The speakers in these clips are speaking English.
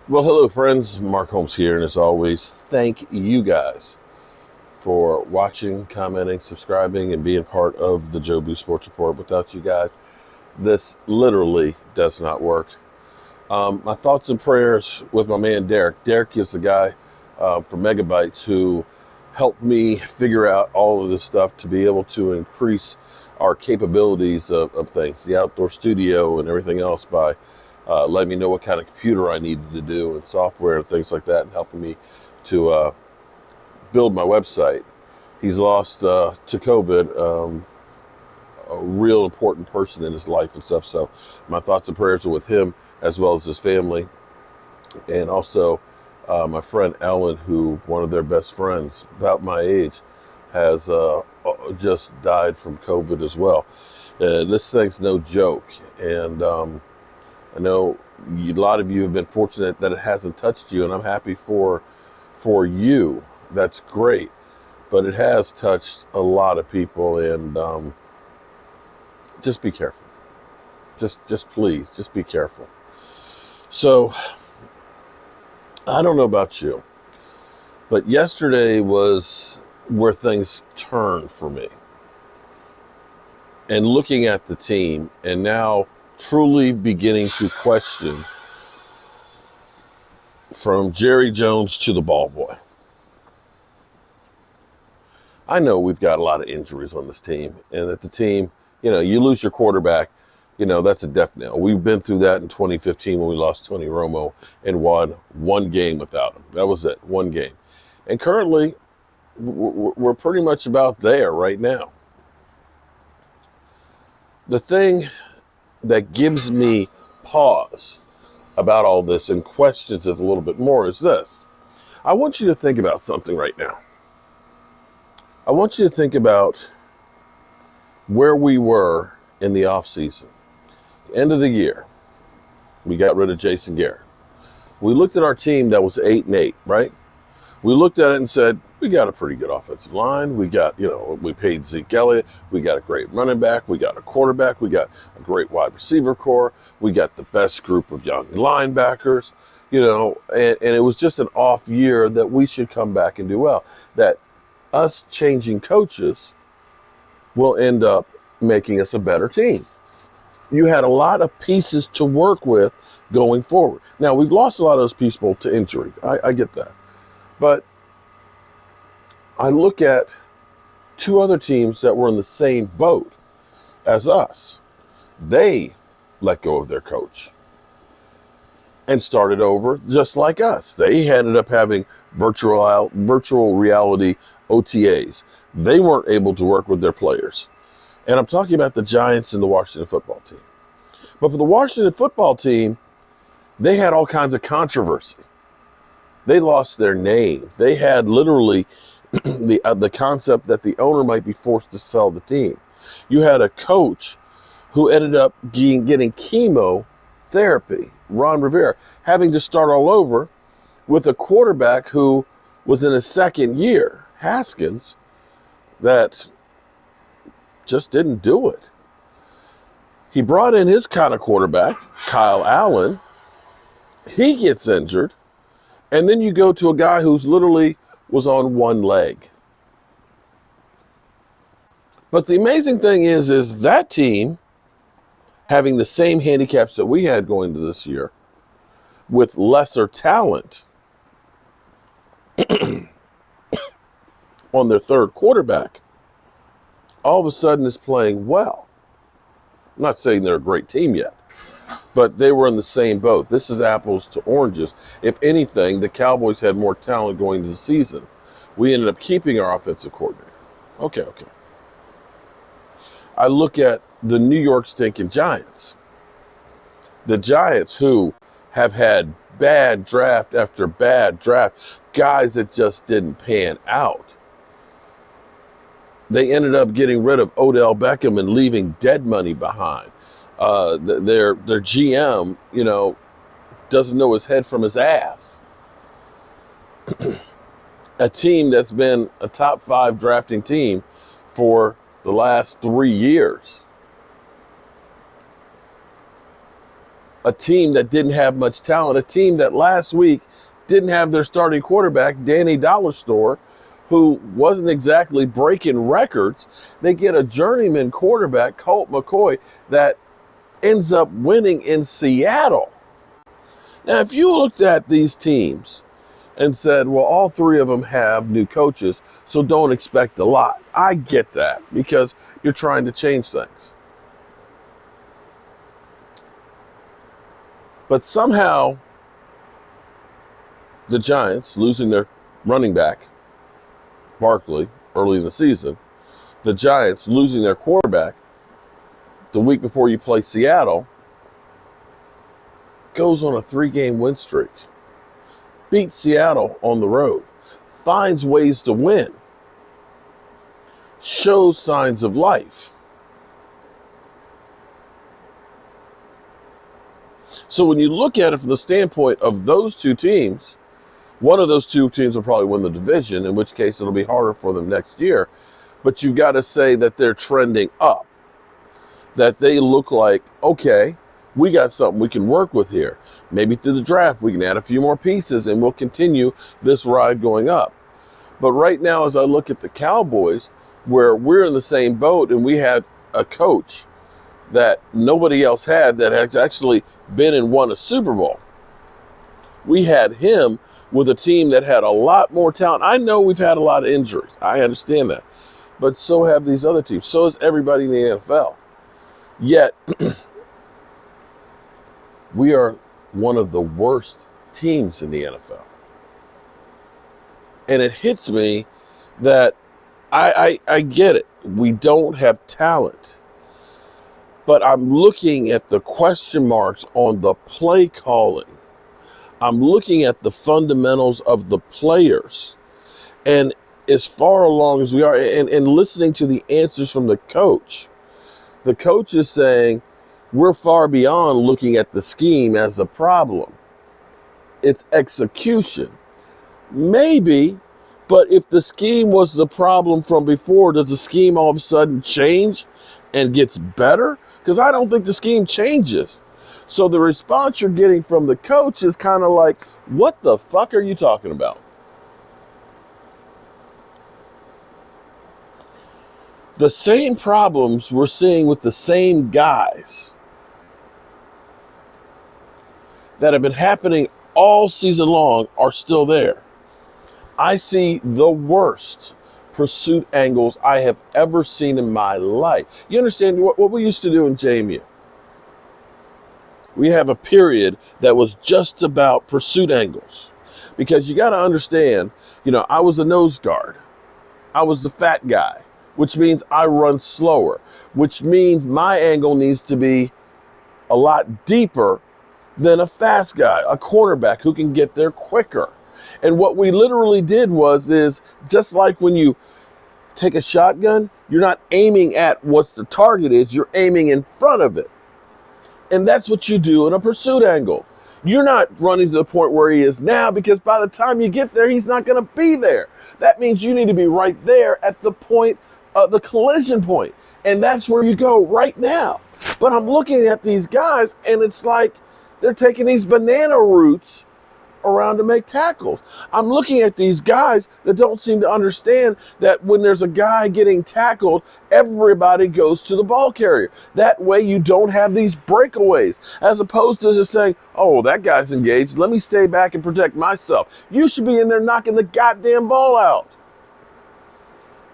Well, hello, friends. Mark Holmes here, and as always, thank you guys for watching, commenting, subscribing, and being part of the Joe Boo Sports Report. Without you guys, this literally does not work. My thoughts and prayers with my man Derek. Derek is the guy from Megabytes who helped me figure out all of this stuff to be able to increase our capabilities of things, the outdoor studio and everything else by letting me know what kind of computer I needed to do and software and things like that, and helping me to build my website. He's lost to COVID a real important person in his life and stuff. So my thoughts and prayers are with him as well as his family, and also my friend Ellen, who one of their best friends, about my age, has just died from COVID as well. This thing's no joke, and I know a lot of you have been fortunate that it hasn't touched you, and I'm happy for you. That's great, but it has touched a lot of people, and just be careful. Just please, just be careful. So I don't know about you, but yesterday was where things turned for me. And looking at the team, and now truly beginning to question from Jerry Jones to the ball boy. I know we've got a lot of injuries on this team, and that the team, you lose your quarterback, that's a definite. We've been through that in 2015 when we lost Tony Romo and won one game without him. That was it, one game. And currently, we're pretty much about there right now. The thing that gives me pause about all this and questions it a little bit more is this. I want you to think about something right now. I want you to think about where we were in the offseason. End of the year, we got rid of Jason Garrett. We looked at our team that was 8-8, right? We looked at it and said, we got a pretty good offensive line. We got, we paid Zeke Elliott. We got a great running back. We got a quarterback. We got a great wide receiver core. We got the best group of young linebackers, and it was just an off year that we should come back and do well. That us changing coaches will end up making us a better team. You had a lot of pieces to work with going forward. Now, we've lost a lot of those people to injury. I get that. But I look at two other teams that were in the same boat as us. They let go of their coach and started over just like us. They ended up having virtual reality OTAs. They weren't able to work with their players. And I'm talking about the Giants and the Washington football team. But for the Washington football team, they had all kinds of controversy. They lost their name. They had literally the concept that the owner might be forced to sell the team. You had a coach who ended up getting chemotherapy, Ron Rivera, having to start all over with a quarterback who was in his second year, Haskins, that just didn't do it. He brought in his kind of quarterback, Kyle Allen. He gets injured. And then you go to a guy who's literally was on one leg. But the amazing thing is that team, having the same handicaps that we had going to this year, with lesser talent on their third quarterback, all of a sudden is playing well. I'm not saying they're a great team yet, but they were in the same boat. This is apples to oranges. If anything, the Cowboys had more talent going into the season. We ended up keeping our offensive coordinator. Okay. I look at the New York stinking Giants. The Giants, who have had bad draft after bad draft, guys that just didn't pan out. They ended up getting rid of Odell Beckham and leaving dead money behind. Their GM, doesn't know his head from his ass. A team that's been a top 5 drafting team for the last 3 years. a team that didn't have much talent, a team that last week didn't have their starting quarterback, Danny Dollar Store, who wasn't exactly breaking records. They get a journeyman quarterback, Colt McCoy, that ends up winning in Seattle. Now, if you looked at these teams and said, well, all three of them have new coaches, so don't expect a lot. I get that because you're trying to change things. But somehow, the Giants losing their running back, Barkley, early in the season, the Giants losing their quarterback the week before you play Seattle, goes on a 3-game win streak, beats Seattle on the road, finds ways to win, shows signs of life. So when you look at it from the standpoint of those two teams, one of those two teams will probably win the division, in which case it'll be harder for them next year. But you've got to say that they're trending up, that they look like, okay, we got something we can work with here. Maybe through the draft, we can add a few more pieces and we'll continue this ride going up. But right now, as I look at the Cowboys, where we're in the same boat and we had a coach that nobody else had that has actually been and won a Super Bowl. We had him with a team that had a lot more talent. I know we've had a lot of injuries. I understand that. But so have these other teams. So has everybody in the NFL. Yet, we are one of the worst teams in the NFL. And it hits me that I get it. We don't have talent. But I'm looking at the question marks on the play calling. I'm looking at the fundamentals of the players. And as far along as we are, and listening to the answers from the coach is saying, we're far beyond looking at the scheme as a problem. It's execution. Maybe, but if the scheme was the problem from before, does the scheme all of a sudden change and gets better? Because I don't think the scheme changes. So the response you're getting from the coach is kind of like, what the fuck are you talking about? The same problems we're seeing with the same guys that have been happening all season long are still there. I see the worst pursuit angles I have ever seen in my life. You understand what we used to do in JMU? We have a period that was just about pursuit angles. Because you got to understand, I was a nose guard. I was the fat guy, which means I run slower, which means my angle needs to be a lot deeper than a fast guy, a cornerback who can get there quicker. And what we literally did is just like when you take a shotgun, you're not aiming at what the target is, you're aiming in front of it. And that's what you do in a pursuit angle. You're not running to the point where he is now, because by the time you get there, he's not going to be there. That means you need to be right there at the point, the collision point. And that's where you go right now. But I'm looking at these guys, and it's like they're taking these banana routes around to make tackles. I'm looking at these guys that don't seem to understand that when there's a guy getting tackled, everybody goes to the ball carrier. That way you don't have these breakaways, as opposed to just saying, oh, that guy's engaged, let me stay back and protect myself. You should be in there knocking the goddamn ball out.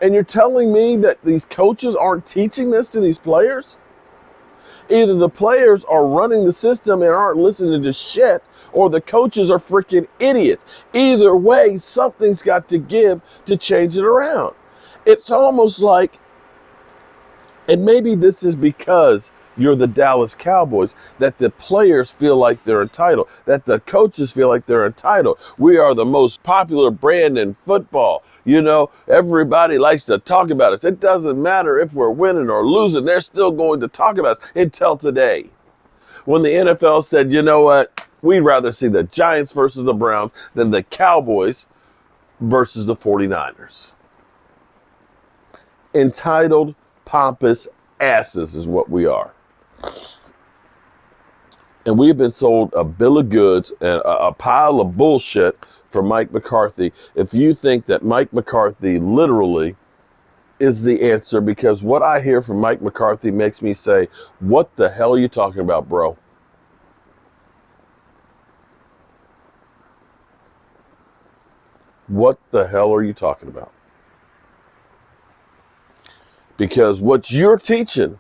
And you're telling me that these coaches aren't teaching this to these players? Either the players are running the system and aren't listening to shit, or the coaches are freaking idiots. Either way, something's got to give to change it around. It's almost like, and maybe this is because you're the Dallas Cowboys, that the players feel like they're entitled, that the coaches feel like they're entitled. We are the most popular brand in football. Everybody likes to talk about us. It doesn't matter if we're winning or losing. They're still going to talk about us until today, when the NFL said, you know what? We'd rather see the Giants versus the Browns than the Cowboys versus the 49ers. Entitled, pompous asses is what we are. And we have been sold a bill of goods and a pile of bullshit from Mike McCarthy if you think that Mike McCarthy literally is the answer, because what I hear from Mike McCarthy makes me say, what the hell are you talking about, bro? What the hell are you talking about? Because what you're teaching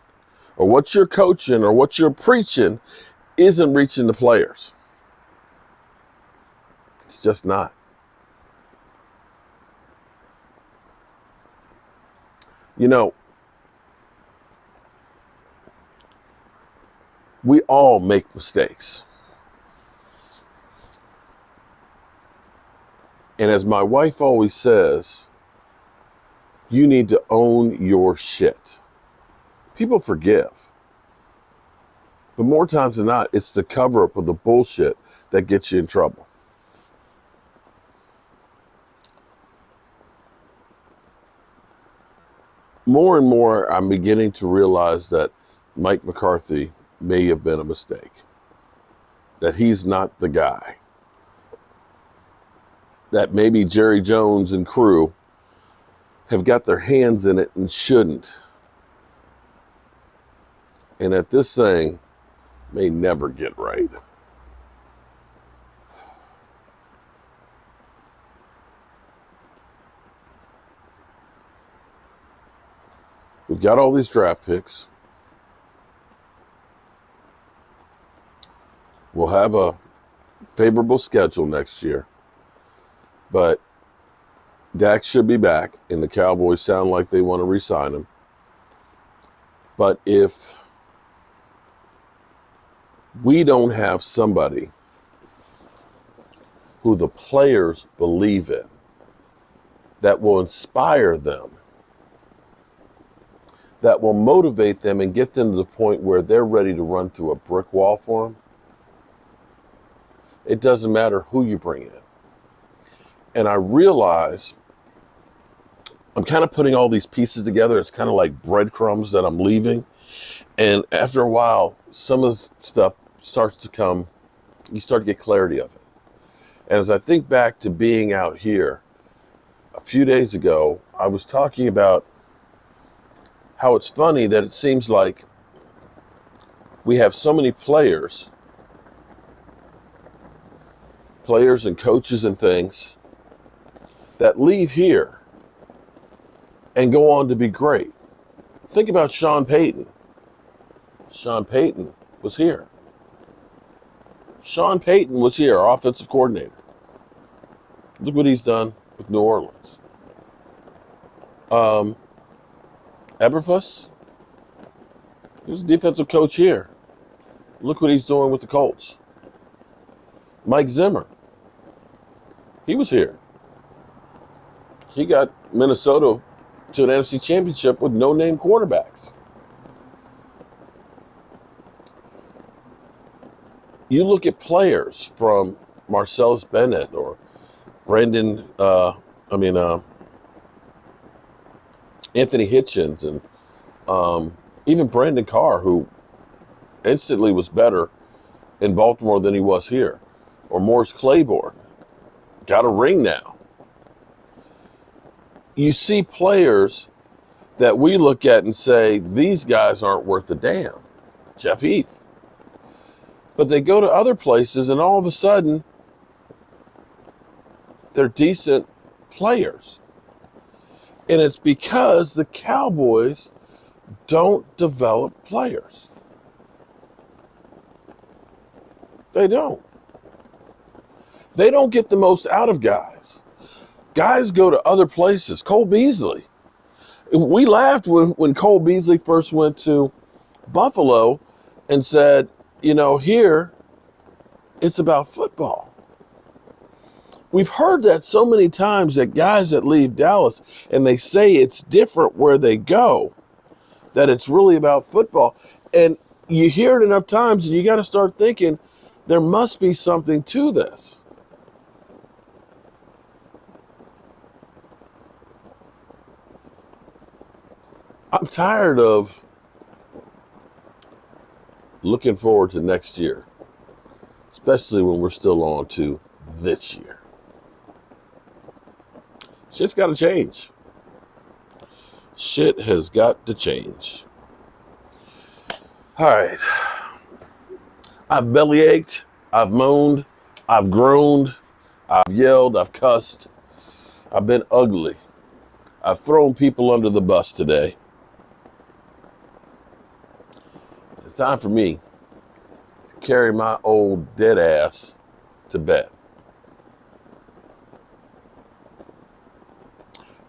or what you're coaching or what you're preaching isn't reaching the players. It's just not. You know, we all make mistakes. And as my wife always says, you need to own your shit. People forgive. But more times than not, it's the cover up of the bullshit that gets you in trouble. More and more, I'm beginning to realize that Mike McCarthy may have been a mistake. That he's not the guy. That maybe Jerry Jones and crew have got their hands in it and shouldn't. And that this thing may never get right. We've got all these draft picks. We'll have a favorable schedule next year. But Dak should be back, and the Cowboys sound like they want to re-sign him. But if we don't have somebody who the players believe in, that will inspire them, that will motivate them and get them to the point where they're ready to run through a brick wall for them, it doesn't matter who you bring in. And I realize I'm kind of putting all these pieces together. It's kind of like breadcrumbs that I'm leaving. And after a while, some of the stuff starts to come, you start to get clarity of it. And as I think back to being out here, a few days ago, I was talking about how it's funny that it seems like we have so many players and coaches and things that leave here and go on to be great. Think about Sean Payton. Sean Payton was here. Sean Payton was here, our offensive coordinator. Look what he's done with New Orleans. Eberflus, he was a defensive coach here. Look what he's doing with the Colts. Mike Zimmer, he was here. He got Minnesota to an NFC championship with no-name quarterbacks. You look at players from Marcellus Bennett or Anthony Hitchens and even Brandon Carr, who instantly was better in Baltimore than he was here, or Morris Claiborne, got a ring now. You see players that we look at and say, these guys aren't worth a damn. Jeff Heath. But they go to other places and all of a sudden, they're decent players. And it's because the Cowboys don't develop players. They don't. They don't get the most out of guys. Guys go to other places. Cole Beasley. We laughed when Cole Beasley first went to Buffalo and said, here it's about football. We've heard that so many times that guys that leave Dallas and they say it's different where they go, that it's really about football. And you hear it enough times and you got to start thinking there must be something to this. I'm tired of looking forward to next year especially when we're still on to this year. Shit's got to change. Shit has got to change. All right. I've bellyached. I've moaned. I've groaned. I've yelled. I've cussed. I've been ugly. I've thrown people under the bus today. It's time for me to carry my old dead ass to bed.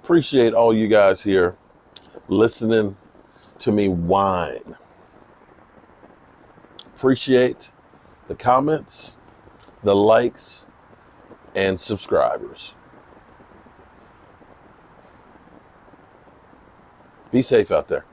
Appreciate all you guys here listening to me whine. Appreciate the comments, the likes, and subscribers. Be safe out there.